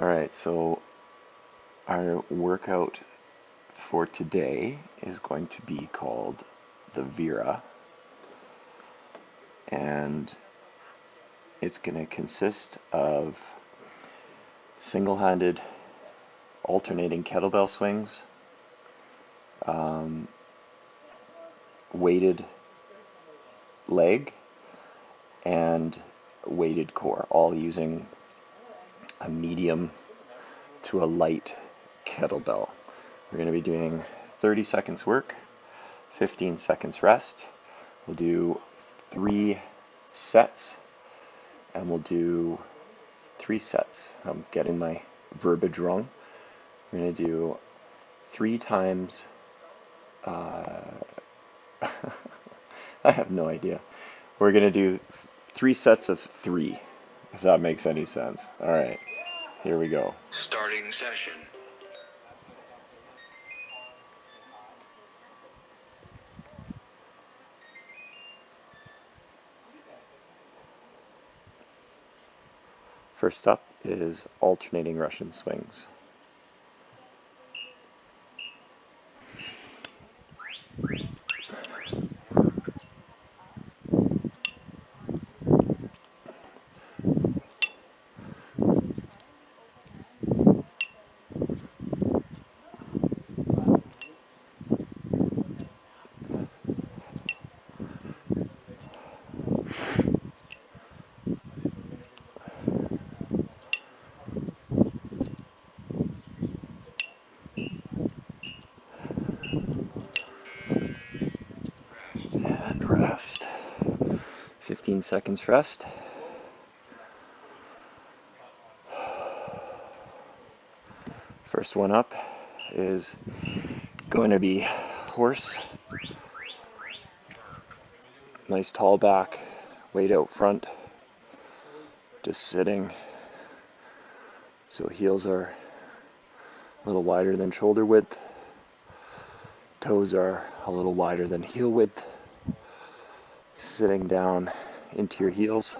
Alright, so our workout for today is going to be called the Vera, and it's going to consist of single-handed alternating kettlebell swings, weighted leg, and weighted core, all using a medium to a light kettlebell. We're going to be doing 30 seconds work, 15 seconds rest. We'll do 3 sets, and we'll do 3 sets. I'm getting my verbiage wrong. We're going to do 3 times. I have no idea. We're going to do 3 sets of 3, if that makes any sense. Alright, here we go. Starting session. First up is alternating Russian swings. And rest. 15 seconds rest. First one up is going to be horse. Nice tall back, weight out front, just sitting. So heels are a little wider than shoulder width. Toes are a little wider than heel width. Sitting down into your heels.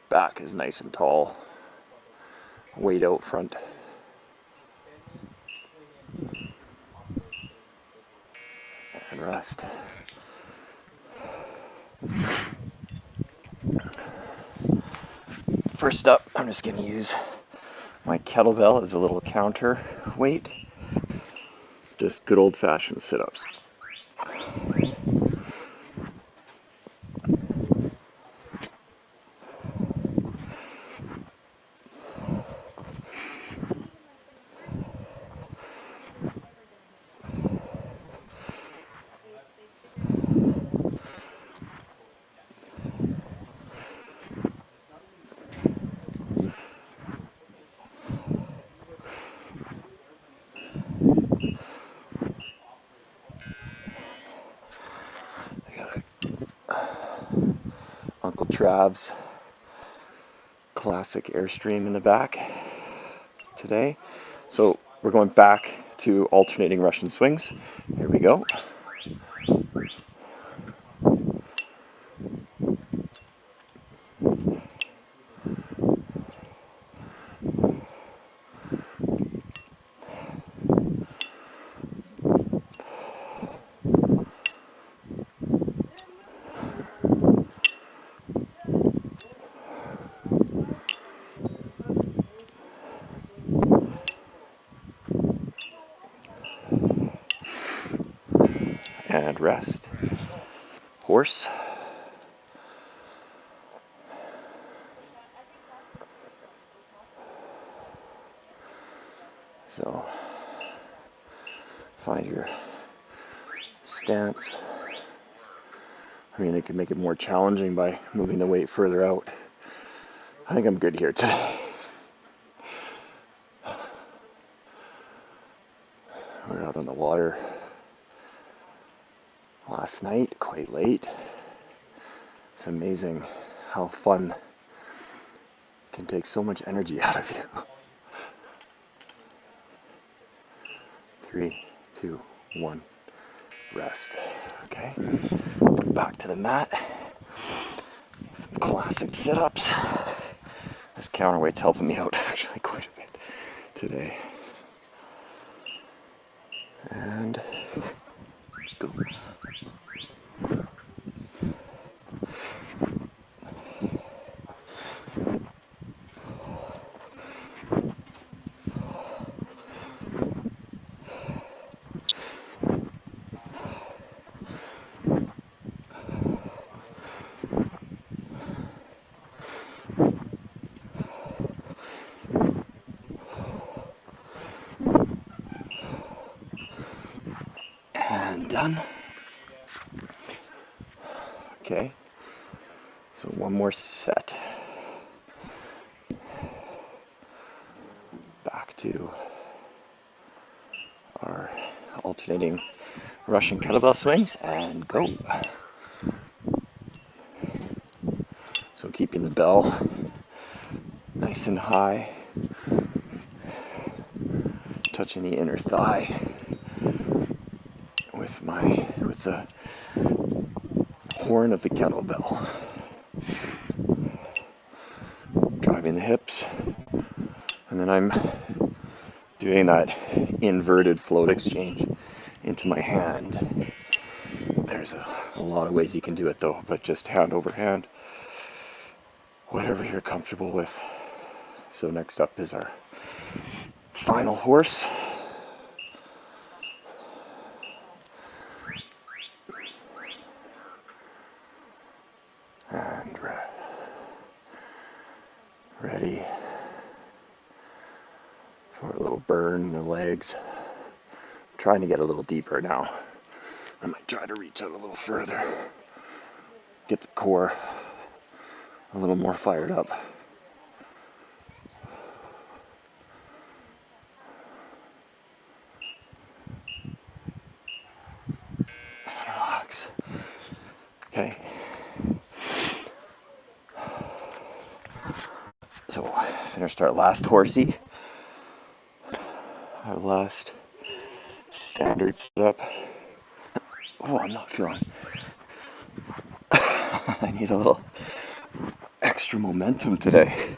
Back is nice and tall. Weight out front. And rest. First up, I'm just going to use my kettlebell as a little counter weight. Just good old-fashioned sit-ups. Uncle Trav's classic Airstream in the back today. So we're going back to alternating Russian swings. Here we go. And rest. Horse. So find your stance. I mean, it can make it more challenging by moving the weight further out. I think I'm good here today. We were out on the water last night, quite late. It's amazing how fun can take so much energy out of you. 3, 2, 1, rest. Okay, back to the mat. Some classic sit-ups. This counterweight's helping me out actually quite a bit today. And go. And done. Okay, so one more set. Back to our alternating Russian kettlebell swings and go. So keeping the bell nice and high, touching the inner thigh with the horn of the kettlebell, driving the hips, and then I'm doing that inverted float exchange into my hand. There's a lot of ways you can do it though, but just hand over hand, whatever you're comfortable with. So next up is our final horse. And ready for a little burn in the legs. I'm trying to get a little deeper now. I might try to reach out a little further, get the core a little more fired up. Relax. Okay. So finished our last horsey, our last standard setup. Oh, I'm not feeling. I need a little extra momentum today.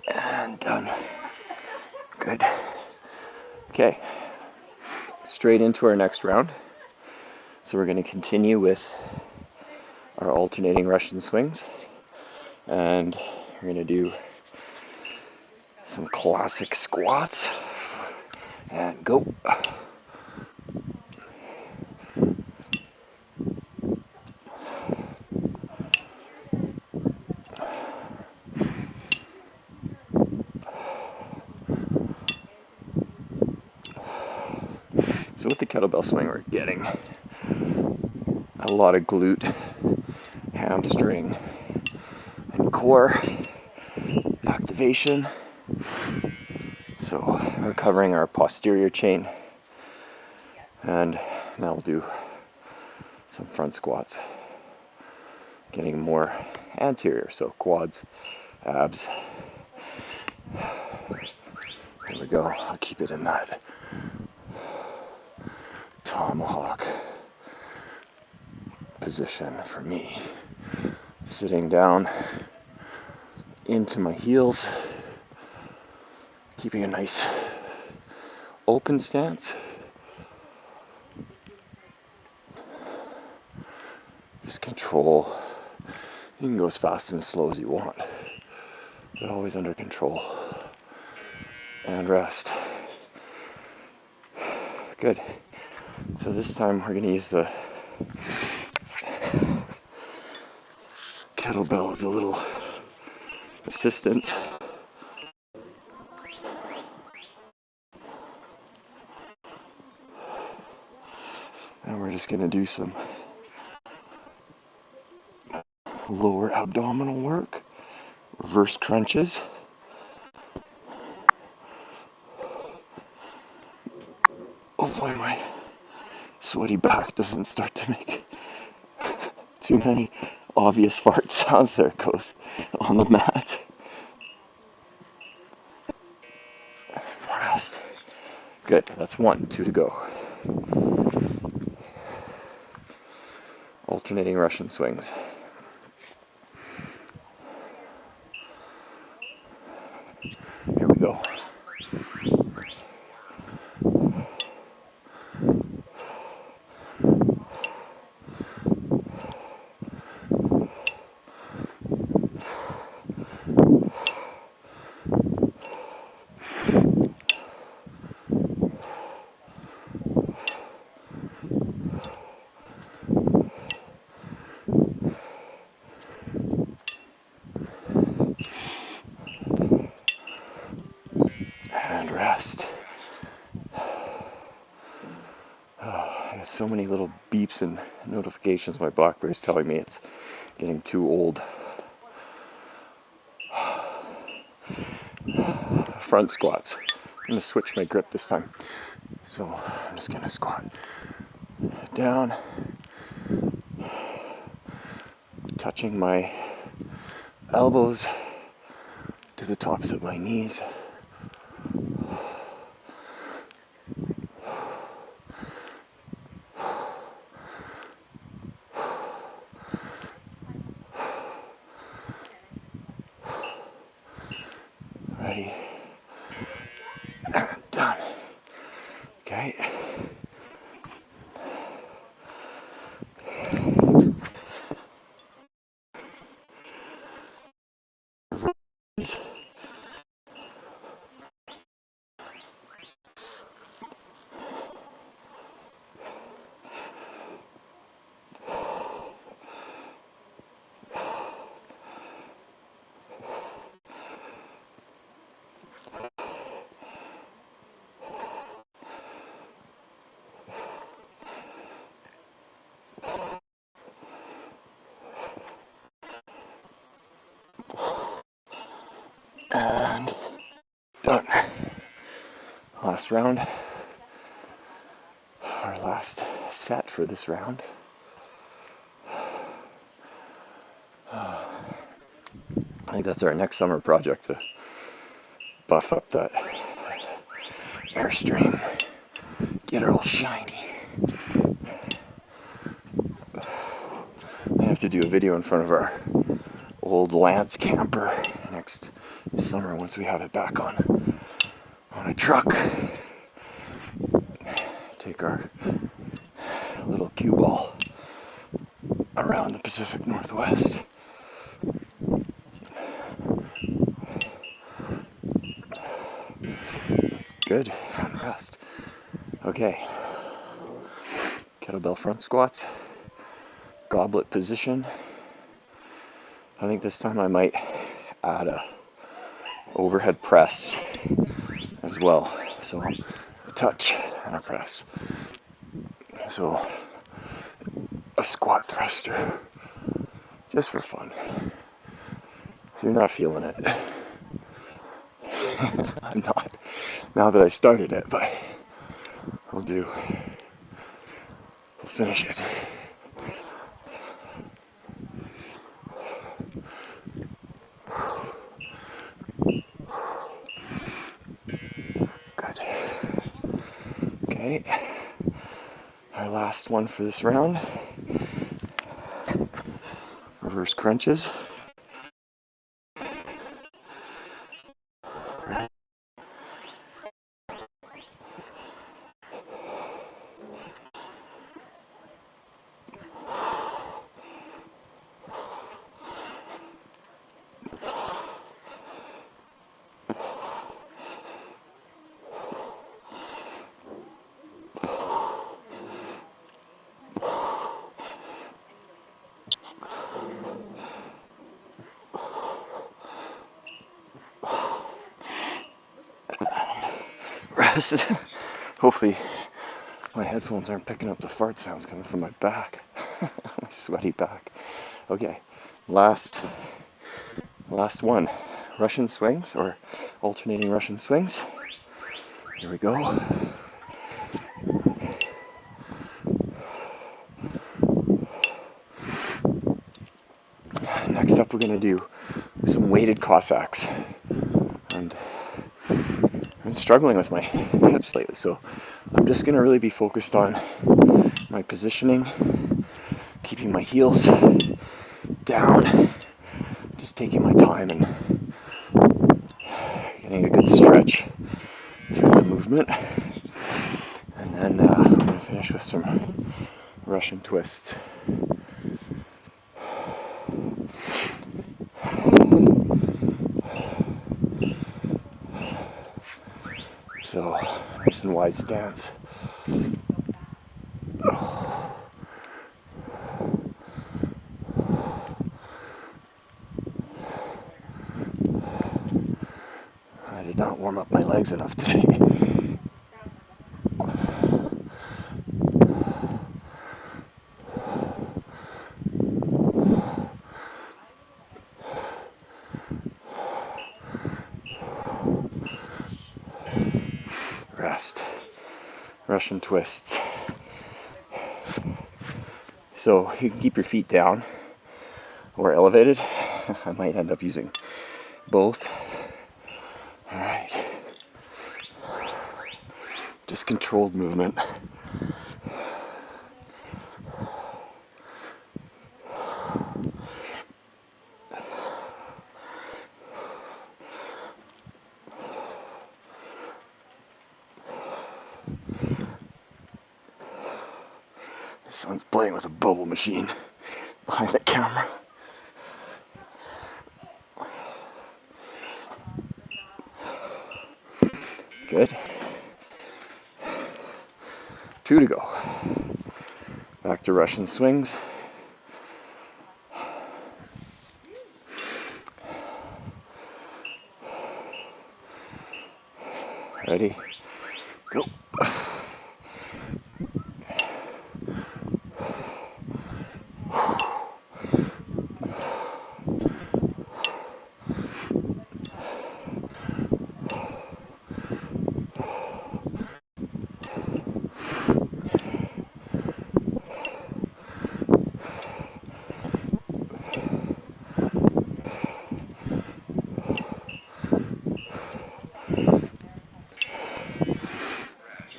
And done. Good. Okay. Straight into our next round. So we're going to continue with our alternating Russian swings. And we're going to do some classic squats. And go. So with the kettlebell swing, we're getting a lot of glute, hamstring, and core activation. So we're covering our posterior chain, and now we'll do some front squats, getting more anterior, so quads, abs. There we go. I'll keep it in that tomahawk position for me. Sitting down into my heels, keeping a nice open stance. Just control. You can go as fast and as slow as you want, but always under control. And rest. Good. So this time we're going to use the kettlebell as a little assistant. And we're just going to do some lower abdominal work, reverse crunches. Hopefully my sweaty back doesn't start to make Too many obvious fart sounds. There it goes on the mat. Rest. Good. That's 1, 2 to go. Alternating Russian swings. Here we go. And rest. I got so many little beeps and notifications. My BlackBerry's telling me it's getting too old. Front squats. I'm going to switch my grip this time. So I'm just going to squat down, touching my elbows to the tops of my knees. Ready? And done. Okay. And done. Last round. Our last set for this round. I think that's our next summer project, to buff up that airstream, get it all shiny. I have to do a video in front of our old Lance camper next summer once we have it back on a truck. Take our little cue ball around the Pacific Northwest. Good, and rest. Okay, kettlebell front squats, goblet position. I think this time I might add a overhead press as well. So a touch and a press. So a squat thruster, just for fun. If you're not feeling it, I'm not, now that I started it, but we'll finish it. Good. Okay, our last one for this round. Reverse crunches. Rest. Hopefully my headphones aren't picking up the fart sounds coming from my back. My sweaty back. Okay, last one. Russian swings, or alternating Russian swings. Here we go. up, we're going to do some weighted Cossacks. And I'm struggling with my hips lately, so I'm just going to really be focused on my positioning, keeping my heels down, just taking my time and getting a good stretch through the movement. And then I'm going to finish with some Russian twists. So, nice and wide stance. I did not warm up my legs enough today. Rest. Russian twists. So you can keep your feet down or elevated. I might end up using both. Alright. Just controlled movement. Someone's playing with a bubble machine behind the camera. Good. 2 to go. Back to Russian swings. Ready? Go.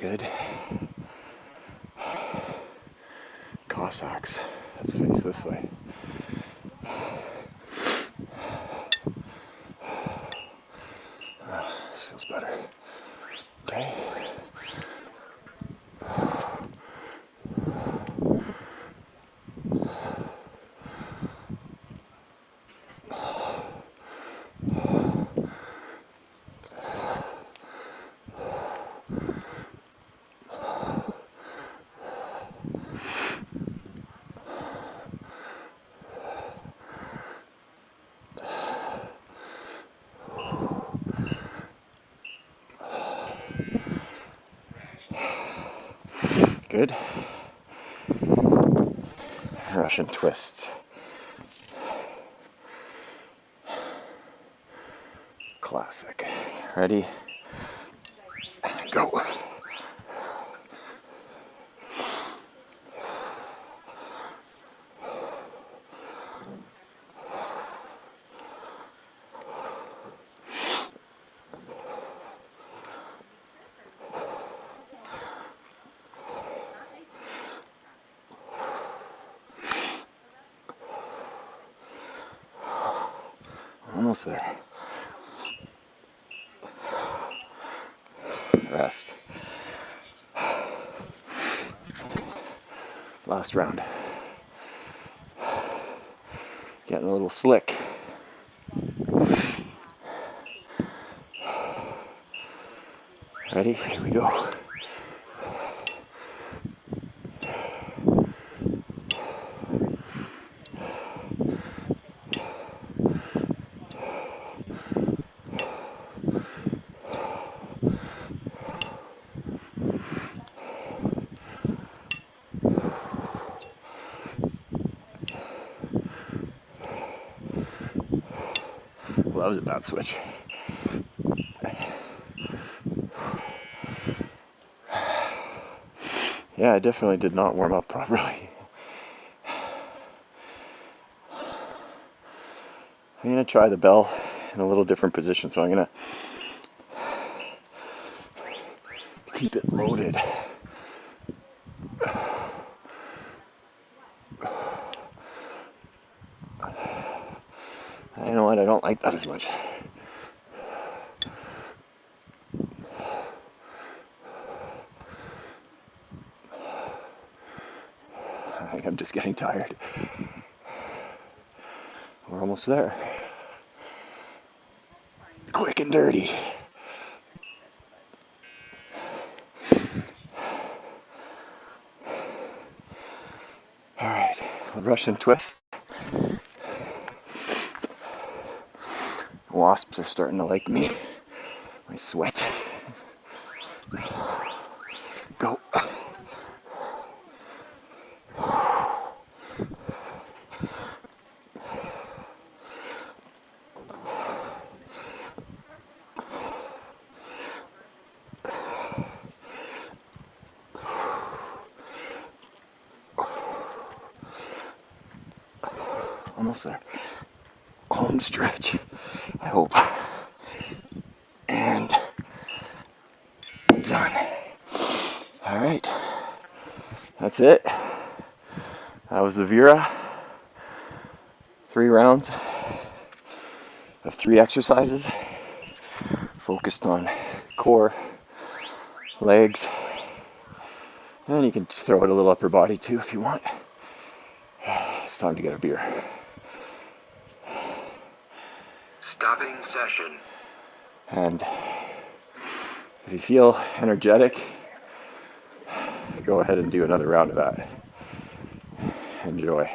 Good. Cossacks. Let's face this way. This feels better. Okay. Good. Russian twists. Classic. Ready? Go. Almost there. Rest. Last round. Getting a little slick. Ready? Here we go. Well, that was a bad switch. Yeah, I definitely did not warm up properly. I'm going to try the bell in a little different position, so I'm going to keep it loaded. You know what, I don't like that as much. I think I'm just getting tired. We're almost there. Quick and dirty. Alright, Russian twist. Wasps are starting to like me. I sweat. Go. Almost there. Home stretch, I hope. And done. Alright. That's it. That was the Vera. 3 rounds of 3 exercises. Focused on core, legs, and you can throw it a little upper body too if you want. It's time to get a beer. Stopping session. And if you feel energetic, go ahead and do another round of that. Enjoy.